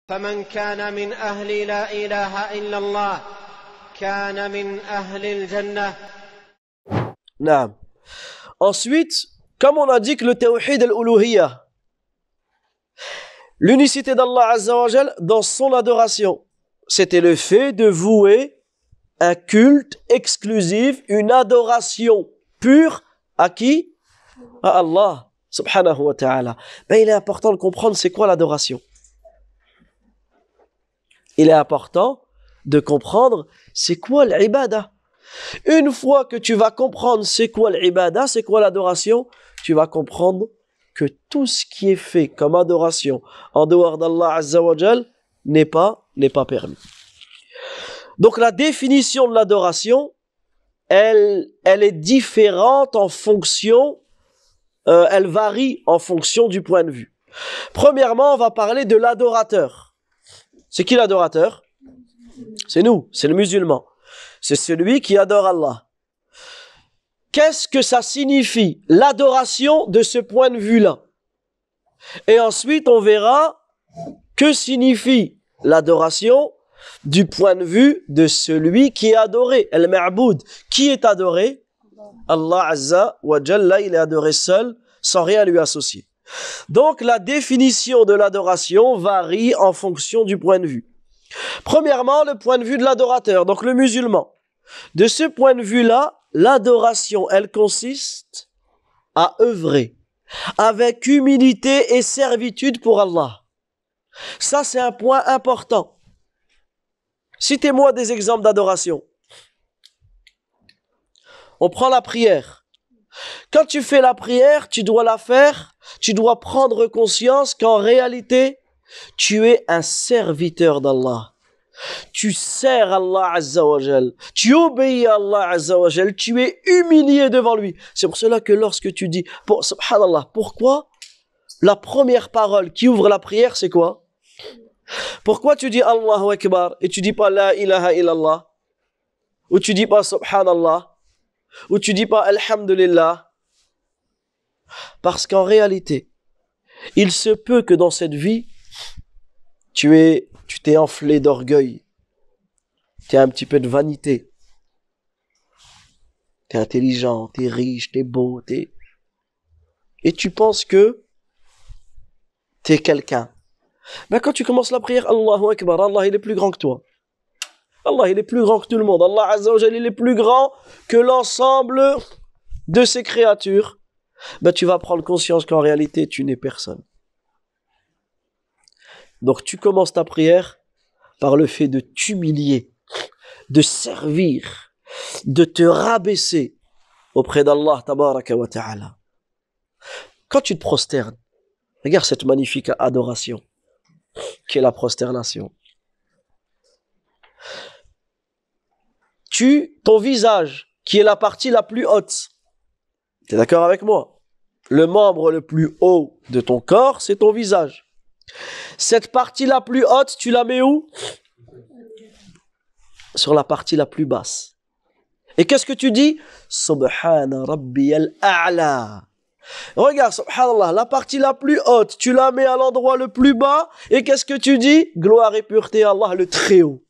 فمن كان من أهل لا إله إلا الله كان من أهل الجنة. نعم. Ensuite, comme on a dit que le tawhid al-uluhiyya, l'unicité d'Allah Azza wa Jal dans son adoration, c'était le fait de vouer un culte exclusif, une adoration pure à qui? À Allah subhanahu wa ta'ala. Mais il est important de comprendre c'est quoi l'adoration. Il est important de comprendre c'est quoi l'ibada. Une fois que tu vas comprendre c'est quoi l'ibada, c'est quoi l'adoration, tu vas comprendre que tout ce qui est fait comme adoration en dehors d'Allah Azza wa Jal n'est pas permis. Donc la définition de l'adoration, elle est différente en fonction, elle varie en fonction du point de vue. Premièrement, on va parler de l'adorateur. C'est qui l'adorateur? C'est nous, c'est le musulman. C'est celui qui adore Allah. Qu'est-ce que ça signifie, l'adoration de ce point de vue-là? Et ensuite, on verra que signifie l'adoration du point de vue de celui qui est adoré. Al-Ma'boud. Qui est adoré? Allah Azza wa Jalla, il est adoré seul, sans rien lui associer. Donc, la définition de l'adoration varie en fonction du point de vue. Premièrement, le point de vue de l'adorateur, donc le musulman. De ce point de vue-là, l'adoration, elle consiste à œuvrer avec humilité et servitude pour Allah. Ça, c'est un point important. Citez-moi des exemples d'adoration. On prend la prière. Quand tu fais la prière, tu dois la faire, tu dois prendre conscience qu'en réalité, tu es un serviteur d'Allah. Tu sers Allah Azza wa Jal. Tu obéis à Allah Azza wa Jal. Tu es humilié devant lui. C'est pour cela que lorsque tu dis, subhanallah, pourquoi la première parole qui ouvre la prière, c'est quoi? Pourquoi tu dis Allahu Akbar et tu dis pas la ilaha illallah? Ou tu dis pas subhanallah? Ou tu dis pas alhamdulillah? Parce qu'en réalité, il se peut que dans cette vie, tu t'es enflé d'orgueil, tu as un petit peu de vanité, tu es intelligent, tu es riche, tu es beau, et tu penses que tu es quelqu'un. Mais quand tu commences la prière, Allahu Akbar, Allah il est plus grand que toi. Allah il est plus grand que tout le monde. Allah Azza wa Jalla il est plus grand que l'ensemble de ses créatures. Ben, tu vas prendre conscience qu'en réalité tu n'es personne. Donc tu commences ta prière par le fait de t'humilier, de servir, de te rabaisser auprès d'Allah tabaraka wa ta'ala. Quand tu te prosternes, regarde cette magnifique adoration qui est la prosternation. Ton visage, qui est la partie la plus haute, tu es d'accord avec moi? Le membre le plus haut de ton corps, c'est ton visage. Cette partie la plus haute, tu la mets où? Sur la partie la plus basse. Et qu'est-ce que tu dis? Subhana Rabbiyal A'la. Regarde, subhanallah, la partie la plus haute, tu la mets à l'endroit le plus bas, et qu'est-ce que tu dis? Gloire et pureté à Allah, le très haut.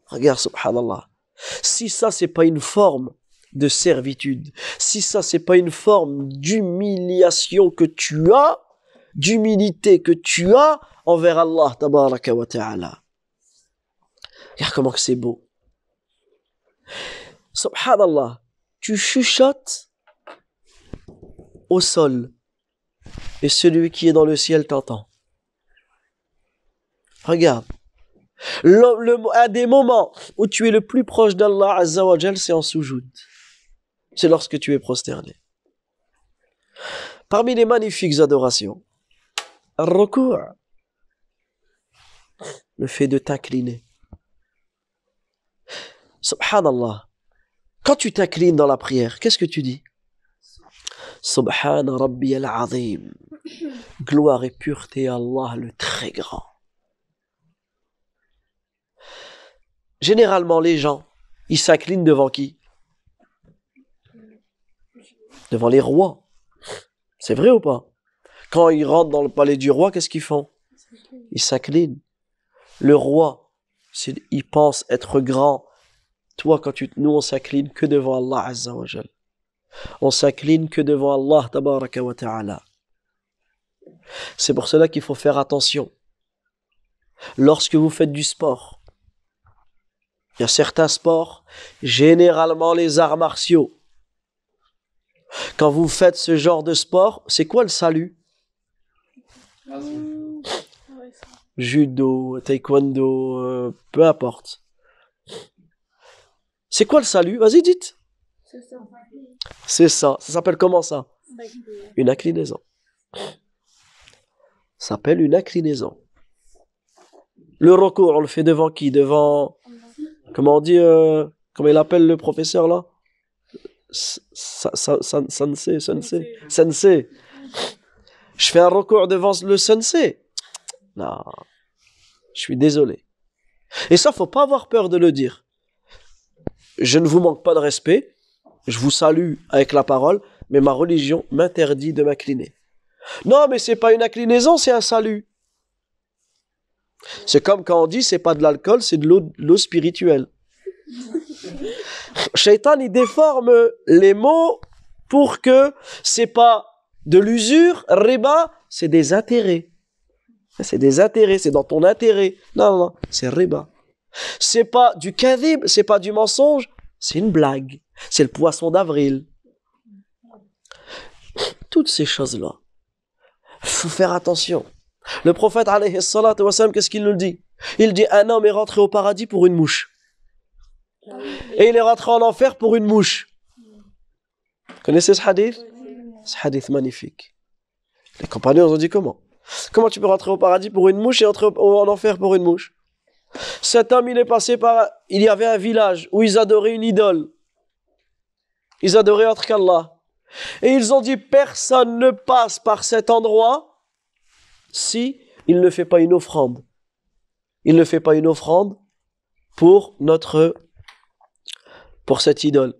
Regarde, subhanallah. Si ça, c'est pas une forme de servitude, si ça, c'est pas une forme d'humiliation que tu as, d'humilité que tu as envers Allah, tabaraka wa ta'ala. Regarde comment que c'est beau. Subhanallah, tu chuchotes au sol et celui qui est dans le ciel t'entend. Regarde. Un des moments où tu es le plus proche d'Allah Azza wa Jal, c'est en soujoud. C'est lorsque tu es prosterné. Parmi les magnifiques adorations, al-ruku', le fait de t'incliner. Subhanallah. Quand tu t'inclines dans la prière, qu'est-ce que tu dis? Subhana Rabbiyal Azim. Gloire et pureté à Allah le très grand. Généralement, les gens, ils s'inclinent devant qui? Devant les rois. C'est vrai ou pas? Quand ils rentrent dans le palais du roi, qu'est-ce qu'ils font? Il s'incline. Le roi, il pense être grand. Toi, nous, on s'incline que devant Allah Azza wa Jal. On s'incline que devant Allah Tabaraka wa Ta'ala. C'est pour cela qu'il faut faire attention. Lorsque vous faites du sport, il y a certains sports, généralement les arts martiaux. Quand vous faites ce genre de sport, c'est quoi le salut? Judo, taekwondo, peu importe. C'est quoi le salut? Vas-y, dites. C'est ça. Ça s'appelle comment ça? Une inclinaison. Ça s'appelle une inclinaison. Le recours, on le fait devant qui? Devant... Comment on dit... comment il appelle le professeur là? Sensei. Je fais un recours devant le sensei. Non. Je suis désolé. Et ça, faut pas avoir peur de le dire. Je ne vous manque pas de respect. Je vous salue avec la parole. Mais ma religion m'interdit de m'incliner. Non, mais c'est pas une inclinaison, c'est un salut. C'est comme quand on dit c'est pas de l'alcool, c'est de l'eau spirituelle. Shaitan, il déforme les mots pour que c'est pas de l'usure, riba, c'est des intérêts. C'est des intérêts, c'est dans ton intérêt. Non, c'est riba. C'est pas du kadhib, c'est pas du mensonge, c'est une blague. C'est le poisson d'avril. Toutes ces choses-là. Il faut faire attention. Le prophète, alayhi salatu wa salam, qu'est-ce qu'il nous dit? Il dit, un homme est rentré au paradis pour une mouche. Et il est rentré en enfer pour une mouche. Vous connaissez ce hadith? Ce hadith magnifique. Les compagnons ont dit comment? Comment tu peux rentrer au paradis pour une mouche et entrer en enfer pour une mouche? Cet homme, il est passé par... Il y avait un village où ils adoraient une idole. Ils adoraient autre qu'Allah. Et ils ont dit, personne ne passe par cet endroit si il ne fait pas une offrande. Il ne fait pas une offrande pour cette idole.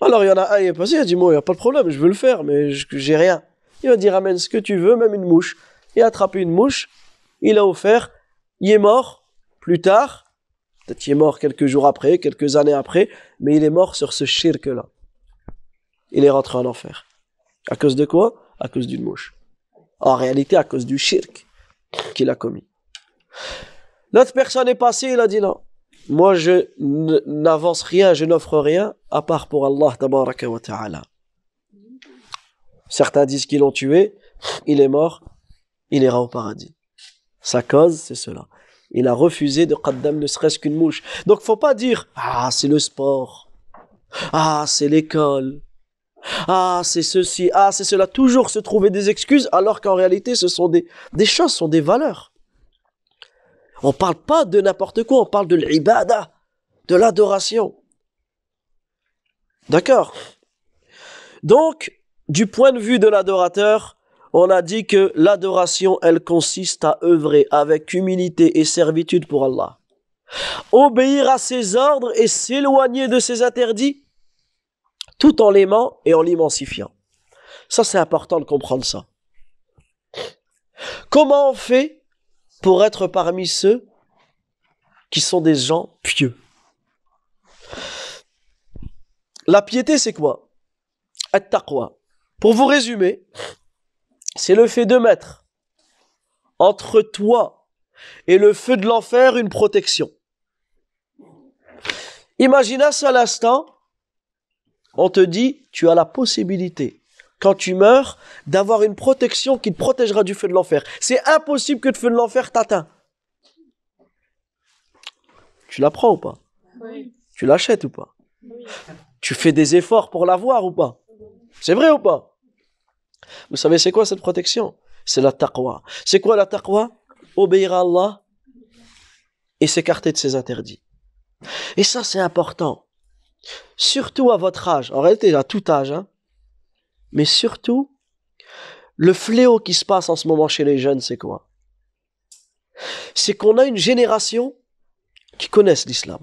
Alors il y en a un, il est passé, il a dit, moi, il n'y a pas de problème, je veux le faire, mais j'ai rien. Il va dire, ramène ce que tu veux, même une mouche. Il a attrapé une mouche, il a offert, il est mort plus tard, peut-être qu'il est mort quelques jours après, quelques années après, mais il est mort sur ce shirk-là. Il est rentré en enfer. À cause de quoi? À cause d'une mouche. En réalité, à cause du shirk qu'il a commis. L'autre personne est passée, il a dit non. Moi, je n'avance rien, je n'offre rien, à part pour Allah, tabaraka wa ta'ala. Certains disent qu'ils l'ont tué, il est mort, il ira au paradis. Sa cause, c'est cela. Il a refusé de qaddam ne serait-ce qu'une mouche. Donc, faut pas dire, ah, c'est le sport. Ah, c'est l'école. Ah, c'est ceci. Ah, c'est cela. Toujours se trouver des excuses, alors qu'en réalité, ce sont des choses, ce sont des valeurs. On parle pas de n'importe quoi, on parle de l'ibada, de l'adoration. D'accord? Donc, du point de vue de l'adorateur, on a dit que l'adoration, elle consiste à œuvrer avec humilité et servitude pour Allah. Obéir à ses ordres et s'éloigner de ses interdits, tout en l'aimant et en l'immensifiant. Ça, c'est important de comprendre ça. Comment on fait pour être parmi ceux qui sont des gens pieux? La piété, c'est quoi? At-taqwa. Pour vous résumer, c'est le fait de mettre entre toi et le feu de l'enfer une protection. Imagine un seul instant, on te dit, tu as la possibilité, quand tu meurs, d'avoir une protection qui te protégera du feu de l'enfer. C'est impossible que le feu de l'enfer t'atteint. Tu la prends ou pas? Oui. Tu l'achètes ou pas? Oui. Tu fais des efforts pour l'avoir ou pas? C'est vrai ou pas? Vous savez c'est quoi cette protection? C'est la taqwa. C'est quoi la taqwa? Obéir à Allah et s'écarter de ses interdits. Et ça c'est important. Surtout à votre âge. En réalité à tout âge. Mais surtout, le fléau qui se passe en ce moment chez les jeunes, c'est quoi? C'est qu'on a une génération qui connaissent l'islam.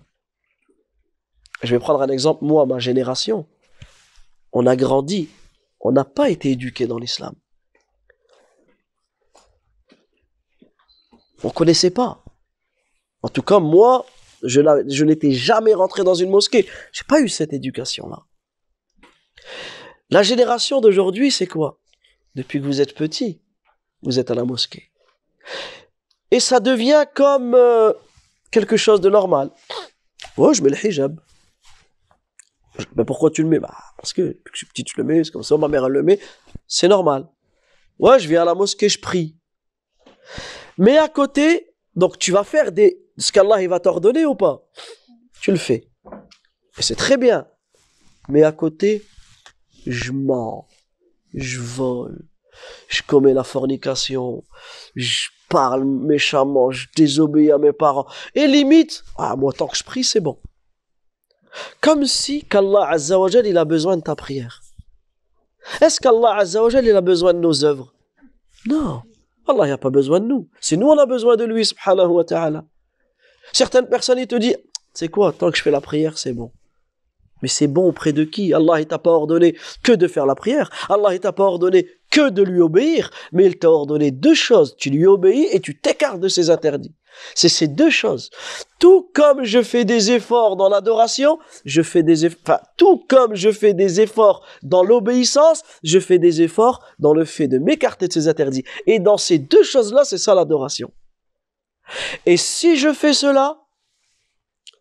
Je vais prendre un exemple. Moi, ma génération, on a grandi, on n'a pas été éduqué dans l'islam. On ne connaissait pas. En tout cas, moi, je n'étais jamais rentré dans une mosquée. J'ai pas eu cette éducation-là. La génération d'aujourd'hui, c'est quoi? Depuis que vous êtes petit, vous êtes à la mosquée. Et ça devient comme quelque chose de normal. Ouais, je mets le hijab. Mais pourquoi tu le mets? Bah, parce que depuis que je suis petit, je le mets, c'est comme ça, ma mère elle le met. C'est normal. Ouais, je viens à la mosquée, je prie. Mais à côté, donc tu vas faire ce qu'Allah il va t'ordonner ou pas? Tu le fais. Et c'est très bien. Mais à côté, je mens, je vole, je commets la fornication, je parle méchamment, je désobéis à mes parents. Et limite, moi tant que je prie, c'est bon. Comme si qu'Allah Azza wa Jal, il a besoin de ta prière. Est-ce qu'Allah Azza wa Jal, il a besoin de nos œuvres? Non. Allah n'a pas besoin de nous. C'est nous, on a besoin de lui, subhanahu wa ta'ala. Certaines personnes, ils te disent, c'est quoi, tant que je fais la prière, c'est bon. Mais c'est bon auprès de qui? Allah, il t'a pas ordonné que de faire la prière. Allah, il t'a pas ordonné que de lui obéir. Mais il t'a ordonné deux choses. Tu lui obéis et tu t'écartes de ses interdits. C'est ces deux choses. Tout comme je fais des efforts dans l'adoration, tout comme je fais des efforts dans l'obéissance, je fais des efforts dans le fait de m'écarter de ses interdits. Et dans ces deux choses-là, c'est ça l'adoration. Et si je fais cela,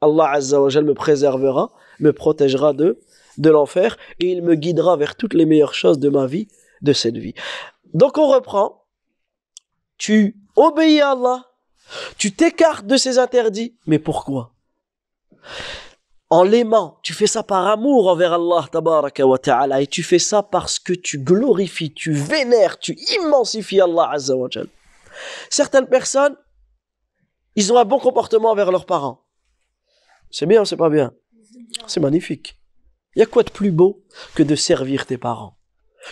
Allah Azza wa Jal me préservera, me protégera de l'enfer et il me guidera vers toutes les meilleures choses de ma vie, de cette vie. Donc on reprend. Tu obéis à Allah, tu t'écartes de ses interdits, mais pourquoi? En l'aimant, tu fais ça par amour envers Allah tabaraka wa ta'ala et tu fais ça parce que tu glorifies, tu vénères, tu immensifies Allah Azza wa Jal. Certaines personnes, ils ont un bon comportement envers leurs parents. C'est bien ou c'est pas bien? C'est magnifique. Il y a quoi de plus beau que de servir tes parents,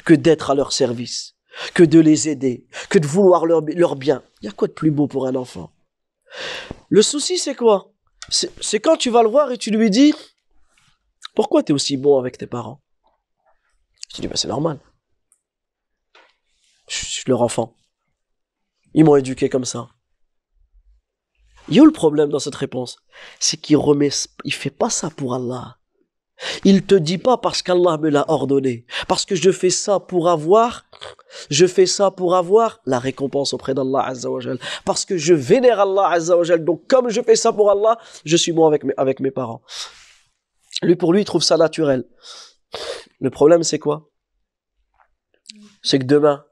que d'être à leur service, que de les aider, que de vouloir leur bien? Il y a quoi de plus beau pour un enfant? Le souci, c'est quoi? C'est quand tu vas le voir et tu lui dis « Pourquoi tu es aussi bon avec tes parents ?» Tu dis « C'est normal. Je suis leur enfant. Ils m'ont éduqué comme ça. » Il y a où le problème dans cette réponse? C'est qu'il fait pas ça pour Allah. Il te dit pas parce qu'Allah me l'a ordonné, parce que je fais ça pour avoir la récompense auprès d'Allah Azza wa Jal, parce que je vénère Allah Azza wa Jal. Donc comme je fais ça pour Allah, je suis bon avec mes parents. Pour lui, il trouve ça naturel. Le problème, c'est quoi? C'est que demain,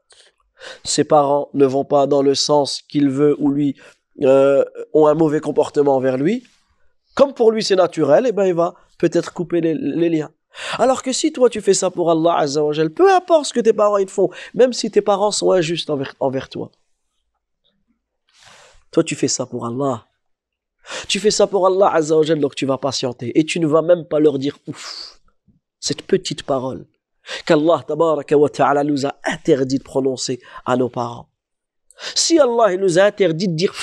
ses parents ne vont pas dans le sens qu'il veut ou lui ont un mauvais comportement envers lui. Comme pour lui c'est naturel, et ben il va peut-être couper les liens. Alors que si toi tu fais ça pour Allah Azza wa Jal, peu importe ce que tes parents ils font, même si tes parents sont injustes envers toi, toi tu fais ça pour Allah. Tu fais ça pour Allah Azza wa Jal, donc tu vas patienter et tu ne vas même pas leur dire ouf, cette petite parole qu'Allah tabaraka wa ta'ala nous a interdit de prononcer à nos parents. Si Allah il nous a interdit de dire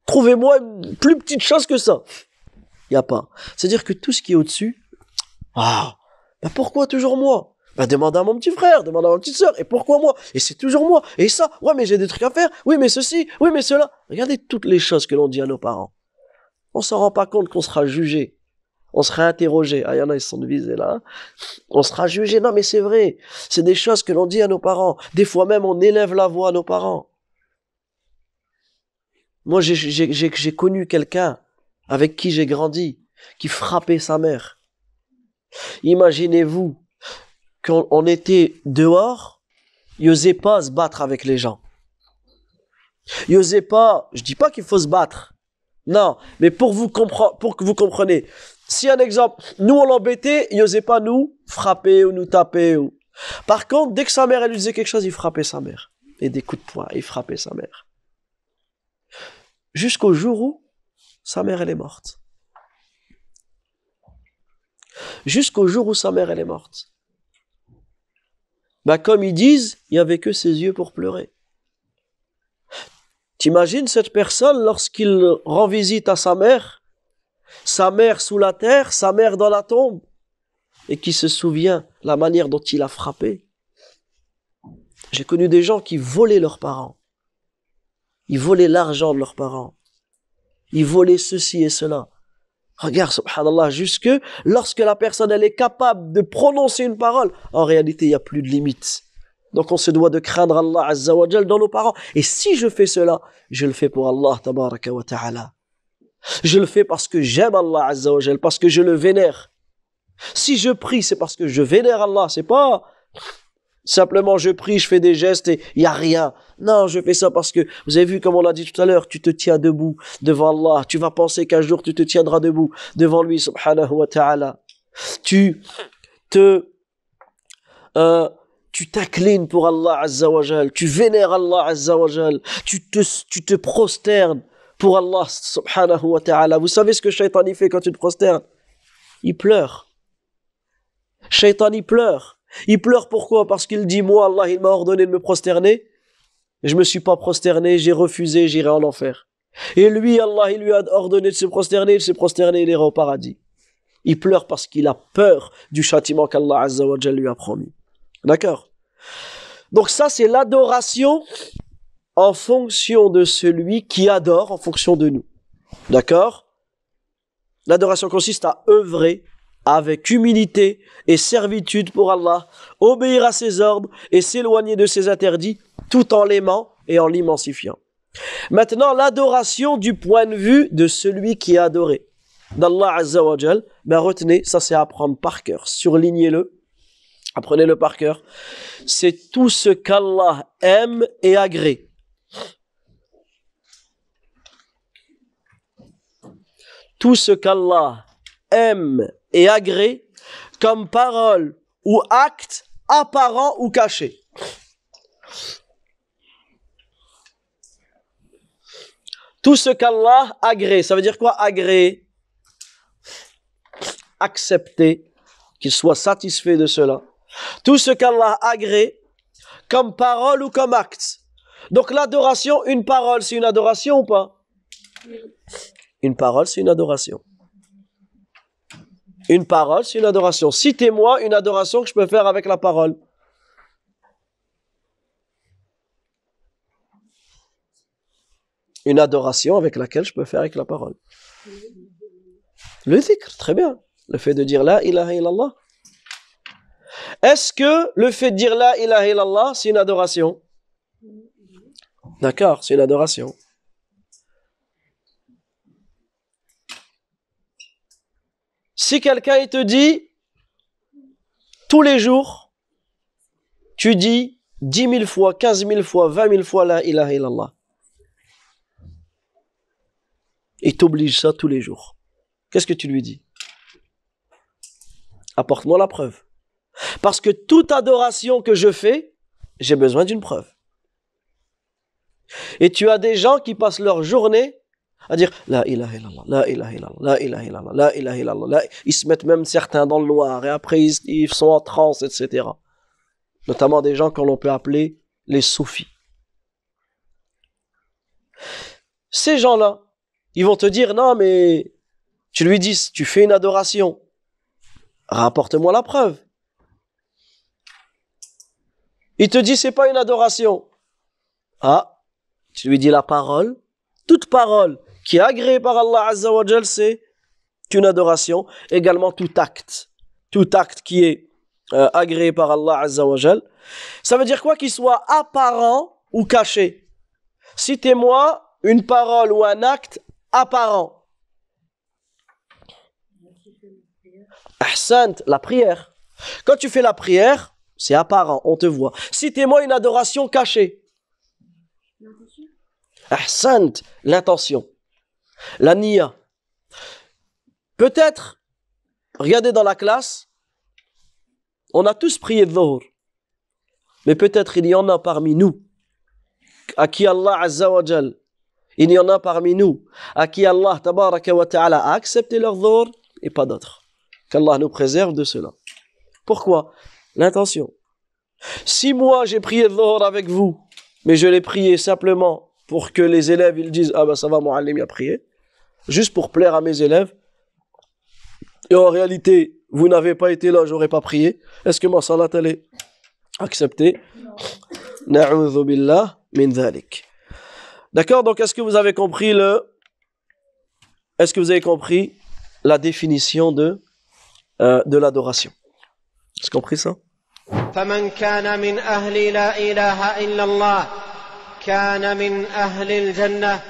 trouvez-moi une plus petite chose que ça, il n'y a pas. C'est-à-dire que tout ce qui est au-dessus, pourquoi toujours moi? Demande à mon petit frère, demande à ma petite sœur, et pourquoi moi? Et c'est toujours moi, et ça, ouais mais j'ai des trucs à faire, oui mais ceci, oui mais cela. Regardez toutes les choses que l'on dit à nos parents. On s'en rend pas compte qu'on sera jugé, on sera interrogé. Il y en a, ils sont visés là. On sera jugé, non mais c'est vrai, c'est des choses que l'on dit à nos parents. Des fois même on élève la voix à nos parents. Moi, j'ai connu quelqu'un avec qui j'ai grandi, qui frappait sa mère. Imaginez-vous, quand on était dehors, il n'osait pas se battre avec les gens. Il n'osait pas, je dis pas qu'il faut se battre. Non, mais pour que vous compreniez. Si un exemple, nous on l'embêtait, il n'osait pas nous frapper ou nous taper. Par contre, dès que sa mère elle lui disait quelque chose, il frappait sa mère. Et des coups de poing, il frappait sa mère. Jusqu'au jour où sa mère elle est morte. Jusqu'au jour où sa mère elle est morte. Comme ils disent, il n'y avait que ses yeux pour pleurer. T'imagines cette personne lorsqu'il rend visite à sa mère sous la terre, sa mère dans la tombe, et qui se souvient la manière dont il a frappé. J'ai connu des gens qui volaient leurs parents. Ils volaient l'argent de leurs parents. Ils volaient ceci et cela. Regarde, subhanallah, jusque lorsque la personne elle est capable de prononcer une parole, en réalité, il n'y a plus de limite. Donc on se doit de craindre Allah Azza wa Jal dans nos parents. Et si je fais cela, je le fais pour Allah Tabaraka wa Ta'ala. Je le fais parce que j'aime Allah Azza wa Jal, parce que je le vénère. Si je prie, c'est parce que je vénère Allah. C'est pas simplement je prie, je fais des gestes et il n'y a rien. Non, je fais ça parce que, vous avez vu comme on l'a dit tout à l'heure, tu te tiens debout devant Allah. Tu vas penser qu'un jour tu te tiendras debout devant lui, subhanahu wa ta'ala. Tu t'inclines pour Allah Azza wa Jal. Tu vénères Allah Azza wa Jal. Tu te prosternes pour Allah subhanahu wa ta'ala. Vous savez ce que Shaitan y fait quand tu te prosternes? Il pleure. Shaitan y pleure. Il pleure pourquoi? Parce qu'il dit, moi, Allah, il m'a ordonné de me prosterner. Je me suis pas prosterné, j'ai refusé, j'irai en enfer. Et lui, Allah, il lui a ordonné de se prosterner, il s'est prosterné, il ira au paradis. Il pleure parce qu'il a peur du châtiment qu'Allah Azza wa Jalla lui a promis. D'accord? Donc ça, c'est l'adoration en fonction de celui qui adore, en fonction de nous. D'accord? L'adoration consiste à œuvrer avec humilité et servitude pour Allah, obéir à ses ordres et s'éloigner de ses interdits, tout en l'aimant et en l'immensifiant. Maintenant, l'adoration du point de vue de celui qui est adoré, d'Allah Azza wa Jal, ben retenez, ça c'est à apprendre par cœur, surlignez-le, apprenez-le par cœur, c'est tout ce qu'Allah aime et agrée. Tout ce qu'Allah aime et agrée comme parole ou acte apparent ou caché. Tout ce qu'Allah agrée, ça veut dire quoi agréer? Accepter, qu'il soit satisfait de cela. Tout ce qu'Allah agrée comme parole ou comme acte. Donc l'adoration, une parole, c'est une adoration ou pas? Une parole, c'est une adoration. Une parole, c'est une adoration. Citez-moi une adoration que je peux faire avec la parole. Une adoration avec laquelle je peux faire avec la parole. Le dhikr, très bien. Le fait de dire la ilaha illallah. Est-ce que le fait de dire la ilaha illallah, c'est une adoration? D'accord, c'est une adoration. Si quelqu'un il te dit, tous les jours, tu dis 10 000 fois, 15 000 fois, 20 000 fois la ilaha illallah. Il t'oblige ça tous les jours. Qu'est-ce que tu lui dis? Apporte-moi la preuve. Parce que toute adoration que je fais, j'ai besoin d'une preuve. Et tu as des gens qui passent leur journée à dire la ilaha illallah, la ilaha illallah, la ilaha illallah, la ilaha illallah. Ils se mettent même certains dans le noir et après ils sont en transe, etc. Notamment des gens que l'on peut appeler les soufis. Ces gens-là, ils vont te dire non mais tu lui dis tu fais une adoration, rapporte-moi la preuve. Il te dit c'est pas une adoration. Ah, tu lui dis la parole, toute parole qui est agréée par Allah Azza wa Jal, c'est une adoration. Également tout acte qui est agréé par Allah Azza wa Jal. Ça veut dire quoi? Qu'il soit apparent ou caché. Citez-moi une parole ou un acte apparent. Ahsant, la prière. Quand tu fais la prière, c'est apparent, on te voit. Citez-moi une adoration cachée. Ahsant, l'intention. La niya. Peut-être, regardez dans la classe, on a tous prié de dhuhr. Mais peut-être il y en a parmi nous à qui Allah Azza wa Jal, il y en a parmi nous à qui Allah Tabaraka wa Ta'ala a accepté leur dhuhr et pas d'autres. Qu'Allah nous préserve de cela. Pourquoi? L'intention. Si moi j'ai prié de dhuhr avec vous, mais je l'ai prié simplement pour que les élèves ils disent ah ben ça va, Muallim a prié, juste pour plaire à mes élèves, et en réalité vous n'avez pas été là, j'aurais pas prié, est-ce que ma salat elle est acceptée? Na'udhu billah min dhalik. D'accord? Donc, est-ce que vous avez compris la définition de l'adoration? Est-ce que vous avez compris ça? فمن كان من أهل لا إله إلا الله كان من أهل الجنة